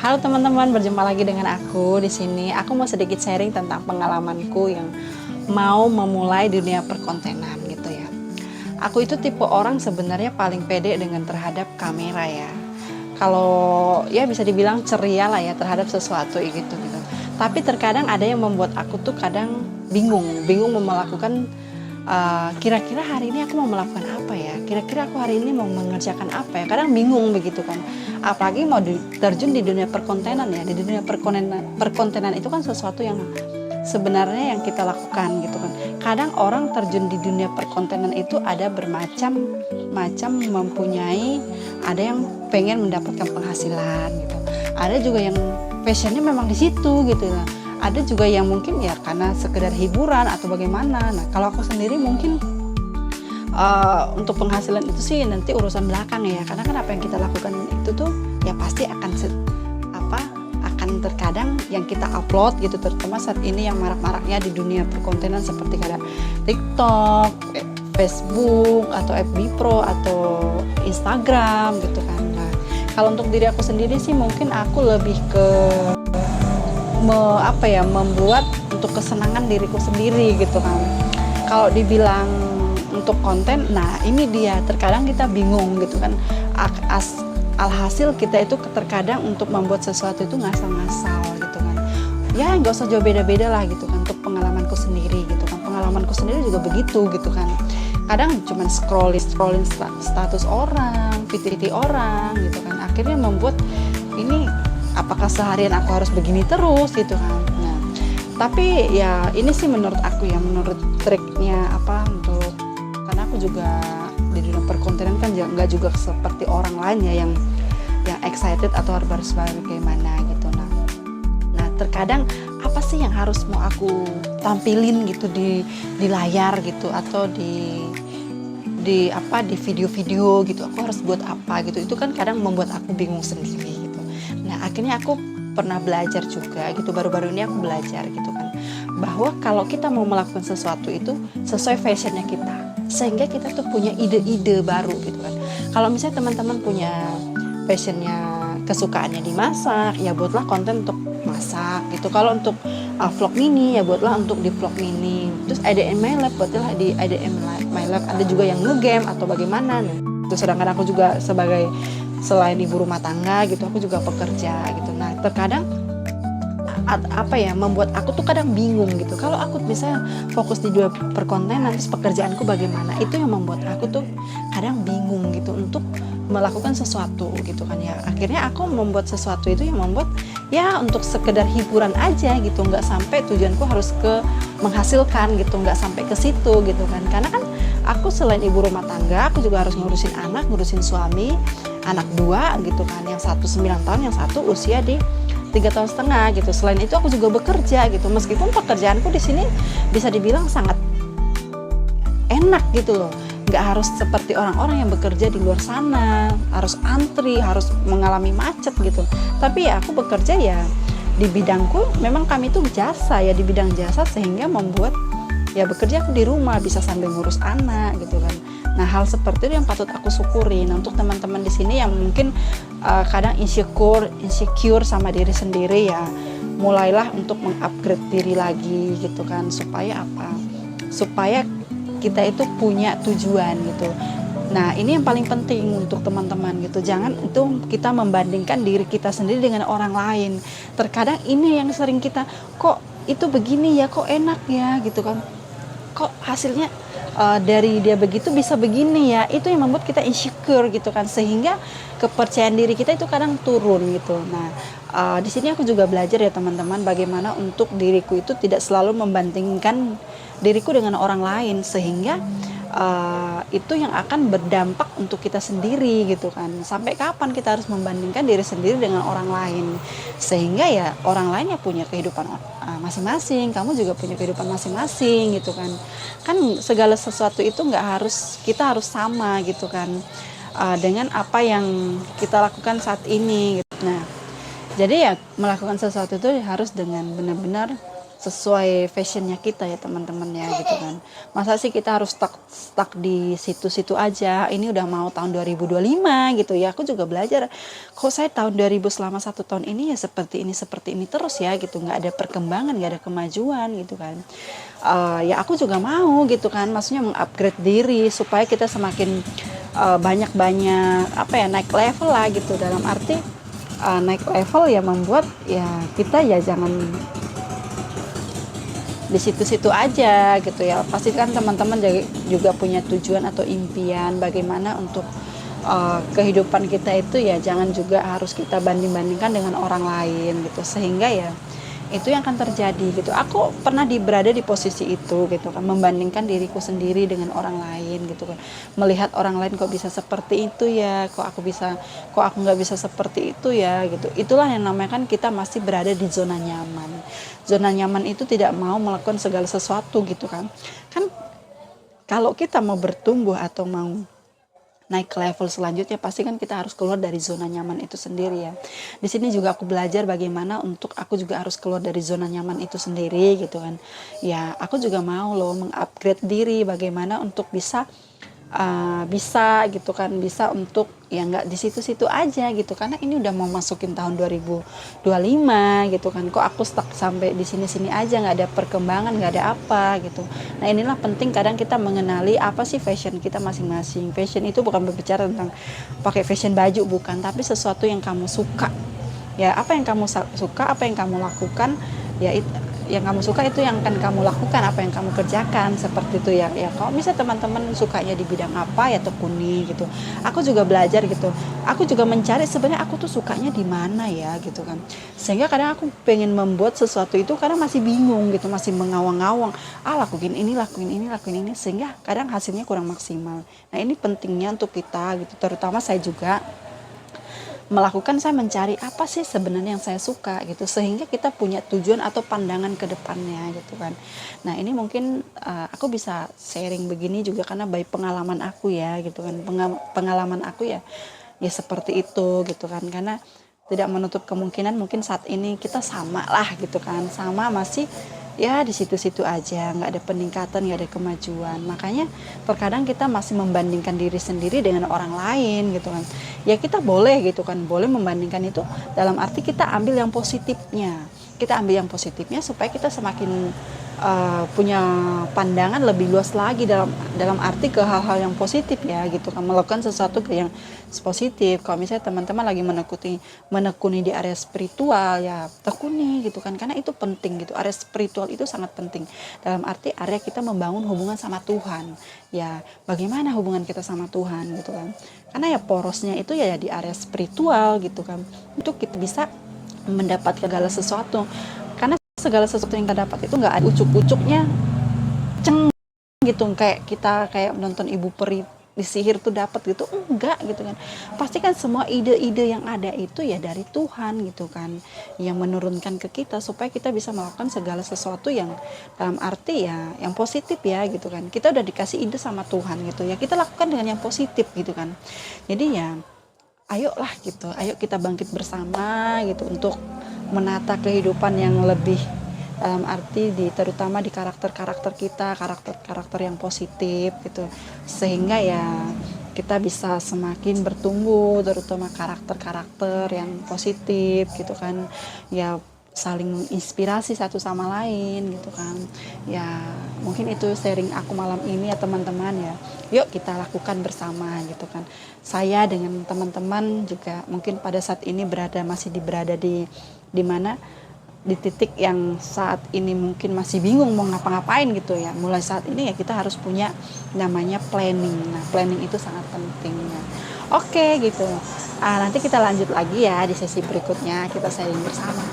Halo teman-teman, berjumpa lagi dengan aku di sini. Aku mau sedikit sharing tentang pengalamanku yang mau memulai dunia perkontenan gitu ya. Aku itu tipe orang sebenarnya paling pede dengan terhadap kamera ya. Kalau ya bisa dibilang ceria lah ya terhadap sesuatu gitu. Tapi terkadang ada yang membuat aku tuh kadang bingung mau melakukan kira-kira hari ini aku mau melakukan apa ya, kira-kira aku hari ini mau mengerjakan apa ya, kadang bingung begitu kan. Apalagi mau terjun di dunia perkontenan ya, di dunia perkontenan itu kan sesuatu yang sebenarnya yang kita lakukan gitu kan. Kadang orang terjun di dunia perkontenan itu ada bermacam-macam, mempunyai, ada yang pengen mendapatkan penghasilan gitu, ada juga yang passionnya memang di situ gitu lah. Ada juga yang mungkin ya karena sekedar hiburan atau bagaimana. Nah kalau aku sendiri mungkin untuk penghasilan itu sih nanti urusan belakang ya, karena kan apa yang kita lakukan itu tuh ya pasti akan terkadang yang kita upload gitu, terutama saat ini yang marak-maraknya di dunia perkontenan seperti kadang TikTok, Facebook atau FB Pro atau Instagram gitu kan. Nah kalau untuk diri aku sendiri sih mungkin aku lebih ke membuat untuk kesenangan diriku sendiri gitu kan. Kalau dibilang untuk konten, nah ini dia terkadang kita bingung gitu kan. Alhasil kita itu terkadang untuk membuat sesuatu itu ngasal-ngasal gitu kan. Ya nggak usah jauh beda-beda lah gitu kan. Untuk pengalamanku sendiri gitu kan. Pengalamanku sendiri juga begitu gitu kan. Kadang cuman scrolling status orang, video orang gitu kan. Akhirnya membuat ini apakah seharian aku harus begini terus gitu kan. Nah, tapi ya ini sih menurut aku ya, menurut triknya untuk, karena aku juga di dunia perkontenan kan nggak juga seperti orang lain ya yang excited atau harus bagaimana gitu. Nah terkadang apa sih yang harus mau aku tampilin gitu di layar gitu, atau di video-video gitu, aku harus buat apa gitu. Itu kan kadang membuat aku bingung sendiri. Nah akhirnya aku pernah belajar juga gitu, baru-baru ini aku belajar gitu kan, bahwa kalau kita mau melakukan sesuatu itu sesuai fashionnya kita, sehingga kita tuh punya ide-ide baru gitu kan. Kalau misalnya teman-teman punya passionnya, kesukaannya di masak, ya buatlah konten untuk masak gitu. Kalau untuk vlog mini, ya buatlah untuk di vlog mini. Terus IDM My Lab, buatlah di IDM My Lab. Ada juga yang ngegame atau bagaimana. Nah, itu sedangkan aku juga selain ibu rumah tangga gitu, aku juga pekerja gitu. Nah terkadang membuat aku tuh kadang bingung gitu. Kalau aku bisa fokus di dua perkontenan, terus pekerjaanku bagaimana, itu yang membuat aku tuh kadang bingung gitu untuk melakukan sesuatu gitu kan ya. Akhirnya aku membuat sesuatu itu yang membuat ya untuk sekedar hiburan aja gitu, nggak sampai tujuanku harus ke menghasilkan gitu, nggak sampai ke situ gitu kan. Karena kan aku selain ibu rumah tangga, aku juga harus ngurusin anak, ngurusin suami, anak 2 gitu kan, yang satu 9 tahun, yang satu usia di 3,5 tahun gitu. Selain itu aku juga bekerja gitu, meskipun pekerjaanku di sini bisa dibilang sangat enak gitu loh, nggak harus seperti orang-orang yang bekerja di luar sana, harus antri, harus mengalami macet gitu. Tapi ya aku bekerja ya di bidangku, memang kami tuh jasa ya, di bidang jasa, sehingga membuat ya bekerja aku di rumah bisa sambil ngurus anak gitu kan. Nah hal seperti itu yang patut aku syukuri. Nah untuk teman-teman di sini yang mungkin kadang insecure sama diri sendiri ya, mulailah untuk mengupgrade diri lagi gitu kan, supaya kita itu punya tujuan gitu. Nah ini yang paling penting untuk teman-teman gitu. Jangan itu kita membandingkan diri kita sendiri dengan orang lain. Terkadang ini yang sering kita, kok itu begini ya, kok enak ya gitu kan, kok hasilnya dari dia begitu bisa begini ya. Itu yang membuat kita insecure gitu kan, sehingga kepercayaan diri kita itu kadang turun gitu. Nah di sini aku juga belajar ya teman-teman, bagaimana untuk diriku itu tidak selalu membandingkan diriku dengan orang lain, sehingga itu yang akan berdampak untuk kita sendiri gitu kan. Sampai kapan kita harus membandingkan diri sendiri dengan orang lain, sehingga ya orang lain ya punya kehidupan masing-masing, kamu juga punya kehidupan masing-masing gitu kan. Kan segala sesuatu itu kita harus sama gitu kan, dengan apa yang kita lakukan saat ini gitu. Nah jadi ya melakukan sesuatu itu harus dengan benar-benar sesuai fashionnya kita ya teman-teman ya gitu kan. Masa sih kita harus stuck di situ-situ aja. Ini udah mau tahun 2025 gitu ya. Aku juga belajar kok saya tahun 2000 selama 1 tahun ini ya seperti ini terus ya gitu. Nggak ada perkembangan, nggak ada kemajuan gitu kan. Ya aku juga mau gitu kan, maksudnya mengupgrade diri supaya kita semakin banyak-banyak apa ya, naik level lah gitu. Dalam arti naik level ya membuat ya kita ya jangan di situ-situ aja gitu ya. Pasti kan teman-teman juga punya tujuan atau impian bagaimana untuk kehidupan kita itu ya jangan juga harus kita banding-bandingkan dengan orang lain gitu, sehingga ya itu yang akan terjadi gitu. Aku pernah berada di posisi itu gitu kan, membandingkan diriku sendiri dengan orang lain gitu kan, melihat orang lain kok bisa seperti itu ya, kok aku nggak bisa seperti itu ya gitu. Itulah yang namanya kan kita masih berada di zona nyaman. Zona nyaman itu tidak mau melakukan segala sesuatu gitu kan. Kalau kita mau bertumbuh atau mau naik ke level selanjutnya, pasti kan kita harus keluar dari zona nyaman itu sendiri ya. Di sini juga aku belajar bagaimana untuk aku juga harus keluar dari zona nyaman itu sendiri gitu kan. Ya aku juga mau loh mengupgrade diri bagaimana untuk bisa gitu kan, bisa untuk ya nggak di situ-situ aja gitu, karena ini udah mau masukin tahun 2025 gitu kan, kok aku stuck sampai di sini-sini aja, nggak ada perkembangan, nggak ada apa gitu. Nah inilah penting kadang kita mengenali apa sih fashion kita masing-masing. Fashion itu bukan berbicara tentang pakai fashion baju, bukan, tapi sesuatu yang kamu suka ya. Apa yang kamu suka, apa yang kamu lakukan ya, yang kamu suka itu yang akan kamu lakukan, apa yang kamu kerjakan, seperti itu ya. Ya kalau misalnya teman-teman sukanya di bidang apa ya tekuni gitu. Aku juga belajar gitu, aku juga mencari sebenarnya aku tuh sukanya di mana ya gitu kan, sehingga kadang aku pengen membuat sesuatu itu kadang masih bingung gitu, masih mengawang-awang, lakuin ini, sehingga kadang hasilnya kurang maksimal. Nah ini pentingnya untuk kita gitu, terutama saya juga saya mencari apa sih sebenarnya yang saya suka gitu, sehingga kita punya tujuan atau pandangan ke depannya gitu kan. Nah ini mungkin aku bisa sharing begini juga karena by pengalaman aku ya gitu kan, pengalaman aku ya seperti itu gitu kan, karena tidak menutup kemungkinan mungkin saat ini kita sama lah gitu kan, sama masih ya di situ-situ aja, nggak ada peningkatan, nggak ada kemajuan. Makanya terkadang kita masih membandingkan diri sendiri dengan orang lain gitu kan. Ya kita boleh gitu kan, boleh membandingkan itu dalam arti kita ambil yang positifnya. Kita ambil yang positifnya supaya kita semakin punya pandangan lebih luas lagi dalam arti ke hal-hal yang positif ya gitu kan, melakukan sesuatu yang positif. Kalau misalnya teman-teman lagi menekuni di area spiritual ya tekuni gitu kan, karena itu penting gitu. Area spiritual itu sangat penting dalam arti area kita membangun hubungan sama Tuhan ya. Bagaimana hubungan kita sama Tuhan gitu kan, karena ya porosnya itu ya di area spiritual gitu kan, itu kita bisa mendapatkan segala sesuatu. Karena segala sesuatu yang kita dapat itu nggak ada ucuk-ucuknya ceng gitu, kayak nonton ibu peri disihir tuh dapat gitu, enggak gitu kan. Pasti kan semua ide-ide yang ada itu ya dari Tuhan gitu kan, yang menurunkan ke kita supaya kita bisa melakukan segala sesuatu yang dalam arti ya yang positif ya gitu kan. Kita udah dikasih ide sama Tuhan gitu ya, kita lakukan dengan yang positif gitu kan. Jadi ya ayolah gitu, ayo kita bangkit bersama gitu untuk menata kehidupan yang lebih dalam arti terutama di karakter-karakter kita, karakter-karakter yang positif gitu, sehingga ya kita bisa semakin bertumbuh, terutama karakter-karakter yang positif gitu kan ya, saling menginspirasi satu sama lain gitu kan ya. Mungkin itu sharing aku malam ini ya teman-teman ya, yuk kita lakukan bersama gitu kan. Saya dengan teman-teman juga mungkin pada saat ini masih berada di mana, di titik yang saat ini mungkin masih bingung mau ngapa-ngapain gitu ya. Mulai saat ini ya kita harus punya namanya planning. Nah planning itu sangat penting ya. Oke gitu. Nanti kita lanjut lagi ya di sesi berikutnya, kita sharing bersama.